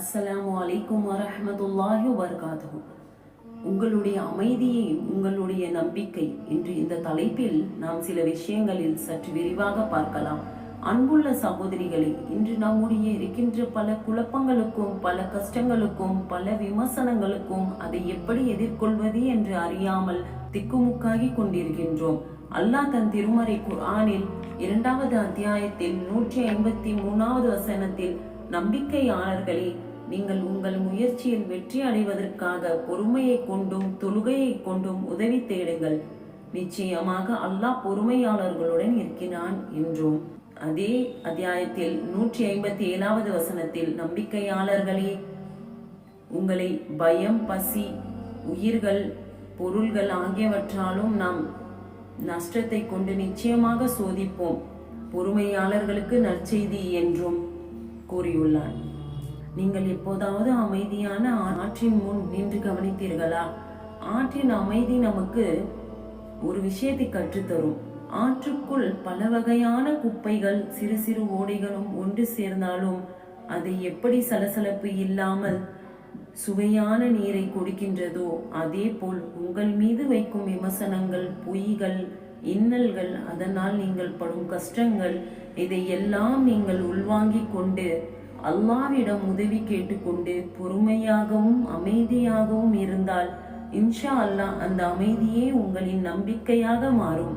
அஸ்ஸலாமு அலைக்கும் வரஹ்மத்துல்லாஹி வபரகாத்துஹு. உங்களுடைய அமைதியை, உங்களுடைய நம்பிக்கை என்று இந்த தலைப்பில் நாம் சில விஷயங்களில் சற்று விரிவாக பார்க்கலாம். அன்புள்ள சகோதரிகளை, இன்று நம்முடைய இருக்கின்ற பல குழப்பங்களுக்கும், பல கஷ்டங்களுக்கும், பல விமர்சனங்களுக்கும் அதை எப்படி எதிர்கொள்வது என்று அறியாமல் திக்குமுக்காகி கொண்டிருக்கின்றோம். அல்லாஹ் தன் திருமறை குர்ஆனில் 2வது அத்தியாயத்தில் 153வது வசனத்தில், நம்பிக்கையாளர்களே, நீங்கள் உங்கள் முயற்சியில் வெற்றி அடைவதற்காக பொறுமையை கொண்டும் தொழுகையை கொண்டும் உதவி தேடுங்கள், நிச்சயமாக அல்லாஹ் பொறுமையாளர்களுடன் இருக்கிறான் என்றும். அதே அத்தியாயத்தில் 157வது வசனத்தில், நம்பிக்கையாளர்களே, உங்களை பயம், பசி, உயிர்கள், பொருள்கள் ஆகியவற்றாலும் நாம் நஷ்டத்தை கொண்டு நிச்சயமாக சோதிப்போம், பொறுமையாளர்களுக்கு நற்செய்தி என்றும் கூறியுள்ளார். நீங்கள் எப்போதாவது அமைதியான ஆற்றின் முன் நின்று கவனித்தீர்களா? ஆற்றின் அமைதி நமக்கு ஒரு விஷயத்தை கற்றுத்தரும். ஆற்றுக்குள் பல வகையான குப்பைகள், சிறு சிறு ஓடைகளும் ஒன்று சேர்ந்தாலும் அதை எப்படி சலசலப்பு இல்லாமல் சுவையான நீரை கொடுக்கின்றதோ, அதே போல் உங்கள் மீது வைக்கும் விமர்சனங்கள், பொய்கள், இன்னல்கள், அதனால் நீங்கள் படும் கஷ்டங்கள், இதையெல்லாம் நீங்கள் உள்வாங்கிக் கொண்டு அல்லாஹ்விடம் உதவி கேட்டுக்கொண்டு பொறுமையாகவும் அமைதியாகவும் இருந்தால் இன்ஷா அல்லாஹ் அந்த அமைதியே உங்களின் நம்பிக்கையாக மாறும்.